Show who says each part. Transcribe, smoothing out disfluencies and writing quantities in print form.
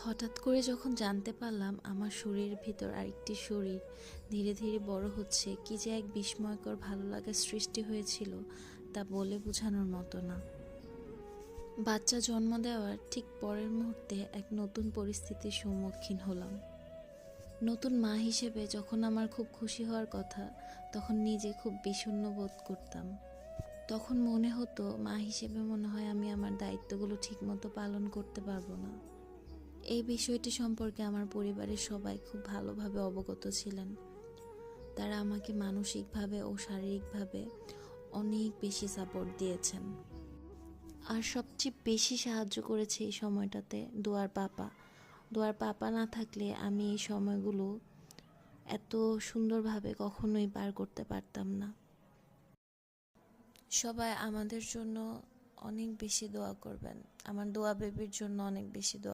Speaker 1: হঠাৎ করে যখন জানতে পারলাম আমার শরীরের ভিতর আরেকটি শরীর ধীরে ধীরে বড় হচ্ছে, কি যে এক বিস্ময়কর ভালো লাগার সৃষ্টি হয়েছিল তা বলে বোঝানোর মতো না। বাচ্চা জন্ম দেওয়ার ঠিক পরের মুহূর্তে এক নতুন পরিস্থিতির সম্মুখীন হলাম। নতুন মা হিসেবে যখন আমার খুব খুশি হওয়ার কথা, তখন নিজে খুব বিষণ্ণ বোধ করতাম। তখন মনে হতো মা হিসেবে মনে হয় আমি আমার দায়িত্বগুলো ঠিকমতো পালন করতে পারবো না। এই বিষয়টি সম্পর্কে আমার পরিবারের সবাই খুব ভালোভাবে অবগত ছিলেন। তারা আমাকে মানসিকভাবে ও শারীরিকভাবে অনেক বেশি সাপোর্ট দিয়েছেন। আর সবচেয়ে বেশি সাহায্য করেছে এই সময়টাতে দোয়ার পাপা। দোয়ার পাপা না থাকলে আমি এই সময়গুলো এত সুন্দরভাবে কখনোই পার করতে পারতাম না। সবাই আমাদের জন্য অনেক বেশি দোয়া করবেন, আমার দোয়া বেবির জন্য অনেক বেশি দোয়া